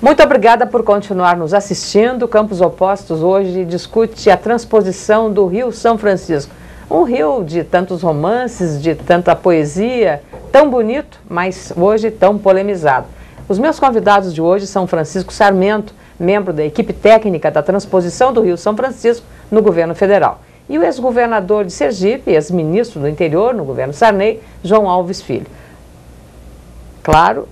Muito obrigada por continuar nos assistindo. Campos Opostos hoje discute a transposição do Rio São Francisco. Um rio de tantos romances, de tanta poesia, tão bonito, mas hoje tão polemizado. Os meus convidados de hoje são Francisco Sarmento, membro da equipe técnica da transposição do Rio São Francisco no governo federal, e o ex-governador de Sergipe, ex-ministro do interior no governo Sarney, João Alves Filho. Claro,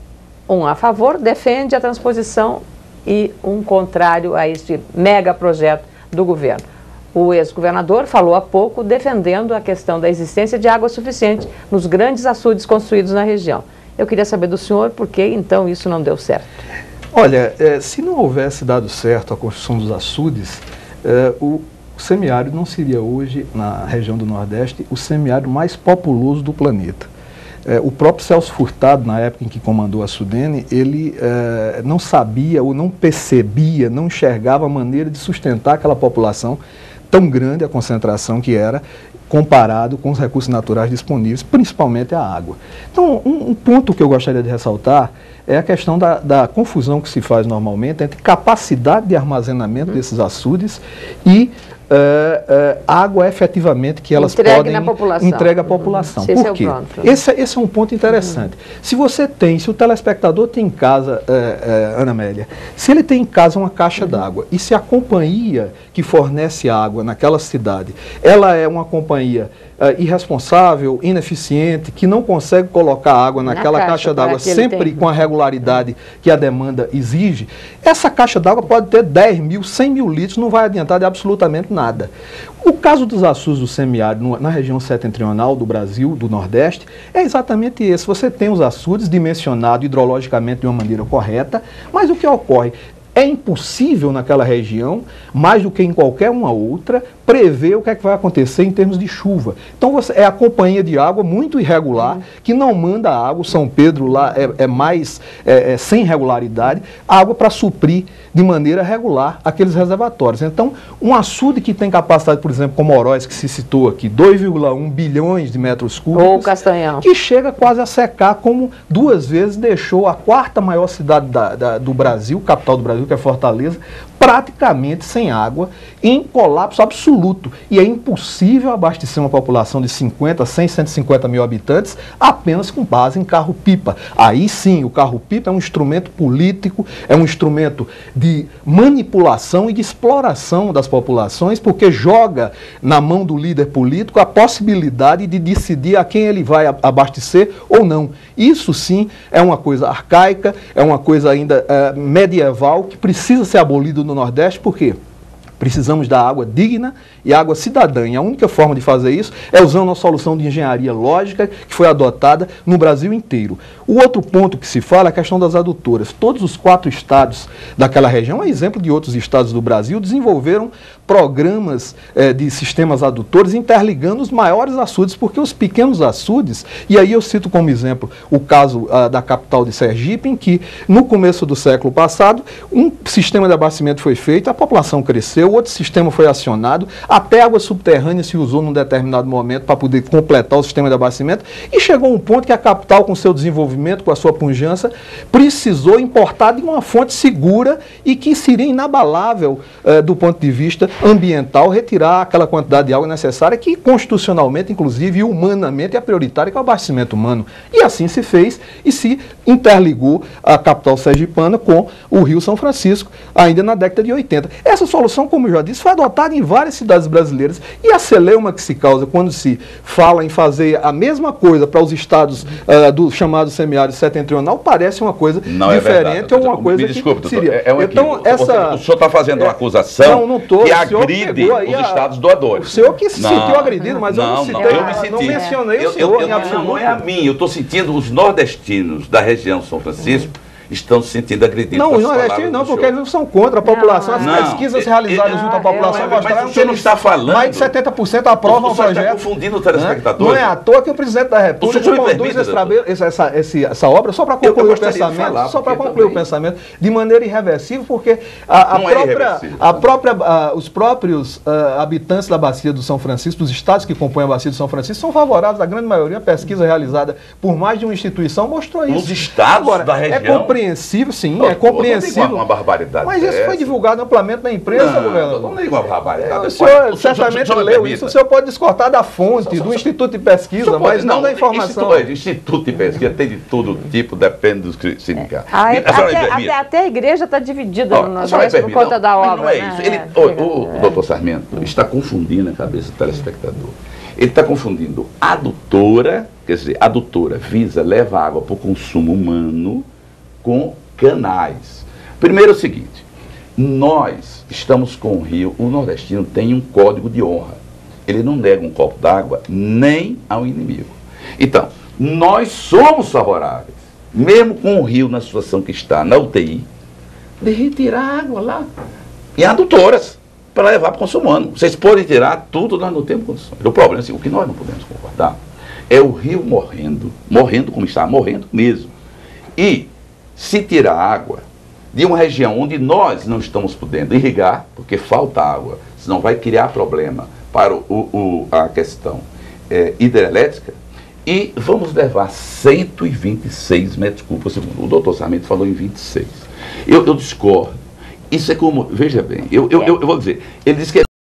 um a favor defende a transposição e um contrário a este mega projeto do governo. O ex-governador falou há pouco defendendo a questão da existência de água suficiente nos grandes açudes construídos na região. Eu queria saber do senhor por que então isso não deu certo. Olha, se não houvesse dado certo a construção dos açudes, o semiárido não seria hoje, na região do Nordeste, o semiárido mais populoso do planeta. O próprio Celso Furtado, na época em que comandou a Sudene, ele não sabia ou não percebia, não enxergava a maneira de sustentar aquela população tão grande, a concentração que era, comparado com os recursos naturais disponíveis, principalmente a água. Então, um ponto que eu gostaria de ressaltar é a questão da confusão que se faz normalmente entre capacidade de armazenamento desses açudes e água efetivamente que elas podem entregar à população. Por quê? Esse é um ponto interessante. Se o telespectador tem em casa, Ana Amélia, se ele tem em casa uma caixa d'água e se a companhia que fornece água naquela cidade, ela é uma companhia irresponsável, ineficiente, que não consegue colocar água naquela caixa d'água sempre com a regularidade que a demanda exige, essa caixa d'água pode ter 10 mil, 100 mil litros, não vai adiantar de absolutamente nada. O caso dos açudes do semiárido na região setentrional do Brasil, do Nordeste, é exatamente esse. Você tem os açudes dimensionados hidrologicamente de uma maneira correta, mas o que ocorre? É impossível naquela região, mais do que em qualquer uma outra, prever o que é que vai acontecer em termos de chuva. Então é a companhia de água muito irregular, que não manda água, o São Pedro lá é sem regularidade, água para suprir de maneira regular aqueles reservatórios. Então, um açude que tem capacidade, por exemplo, como Oroz, que se citou aqui, 2,1 bilhões de metros cúbicos, ou Castanhal, que chega quase a secar, como 2 vezes deixou a 4ª maior cidade do Brasil, capital do Brasil, que é Fortaleza, praticamente sem água, em colapso absoluto. E é impossível abastecer uma população de 50, 100, 150 mil habitantes apenas com base em carro-pipa. Aí sim, o carro-pipa é um instrumento político, é um instrumento de manipulação e de exploração das populações, porque joga na mão do líder político a possibilidade de decidir a quem ele vai abastecer ou não. Isso sim é uma coisa arcaica, é uma coisa ainda medieval, que precisa ser abolido no Nordeste. Por quê? Precisamos da água digna e água cidadã. E a única forma de fazer isso é usando uma solução de engenharia lógica que foi adotada no Brasil inteiro. O outro ponto que se fala é a questão das adutoras. Todos os 4 estados daquela região, a exemplo de outros estados do Brasil, desenvolveram programas de sistemas adutores interligando os maiores açudes, porque os pequenos açudes, e aí eu cito como exemplo o caso da capital de Sergipe, em que no começo do século passado um sistema de abastecimento foi feito, a população cresceu, outro sistema foi acionado, até água subterrânea se usou num determinado momento para poder completar o sistema de abastecimento, e chegou um ponto que a capital, com seu desenvolvimento, com a sua pujança, precisou importar de uma fonte segura e que seria inabalável do ponto de vista ambiental, retirar aquela quantidade de água necessária que constitucionalmente, inclusive, e humanamente é prioritária, que é o abastecimento humano. E assim se fez e se interligou a capital sergipana com o Rio São Francisco, ainda na década de 80. Essa solução, como eu já disse, foi adotada em várias cidades brasileiras, e a celeuma que se causa quando se fala em fazer a mesma coisa para os estados do chamado semiárido setentrional parece uma coisa diferente, ou uma coisa desculpe, que seria. Então, o senhor está fazendo uma acusação que agride os estados doadores. O senhor que se sentiu agredido, mas eu não citei, eu me senti. Não mencionei o senhor em absoluto. Não é a mim, eu estou sentindo os nordestinos da região São Francisco estão se sentindo agredidos. Não, os nordestinos não, porque eles não são contra a população. As pesquisas realizadas junto à população mostraram que não está falando. Mais de 70% aprovam o projeto. Você está confundindo o telespectador. Não é à toa que o presidente da República conduz essa obra só para concluir o pensamento, de maneira irreversível, porque os próprios habitantes da bacia do São Francisco, dos estados que compõem a bacia do São Francisco, são favoráveis, a grande maioria. A pesquisa realizada por mais de uma instituição mostrou isso. Os estados da região? compreensível, sim, é compreensível. Uma barbaridade. Mas isso foi divulgado amplamente na imprensa, governador. Não digo uma barbaridade. O senhor certamente leu isso, o senhor pode discordar da fonte, do Instituto de Pesquisa, mas não da informação. Instituto de Pesquisa tem de todo tipo, depende dos sindicatos. Até a igreja está dividida no Nordeste por conta da obra. Não é isso. O doutor Sarmento está confundindo a cabeça do telespectador. Ele está confundindo adutora, quer dizer, adutora visa levar água para o consumo humano com canais. Primeiro é o seguinte, nós estamos com o rio, o nordestino tem um código de honra. Ele não nega um copo d'água nem ao inimigo. Então, nós somos favoráveis, mesmo com o rio na situação que está, na UTI, de retirar água lá em adutoras para levar para o consumo humano. Vocês podem tirar tudo, nós não temos condições. O problema é assim, o que nós não podemos concordar é o rio morrendo como está, morrendo mesmo. E se tirar água de uma região onde nós não estamos podendo irrigar, porque falta água, senão vai criar problema para a questão hidrelétrica, e vamos levar 126 metros cúbicos por segundo. O doutor Sarmento falou em 26. Eu discordo. Isso é como, veja bem, eu vou dizer, ele disse que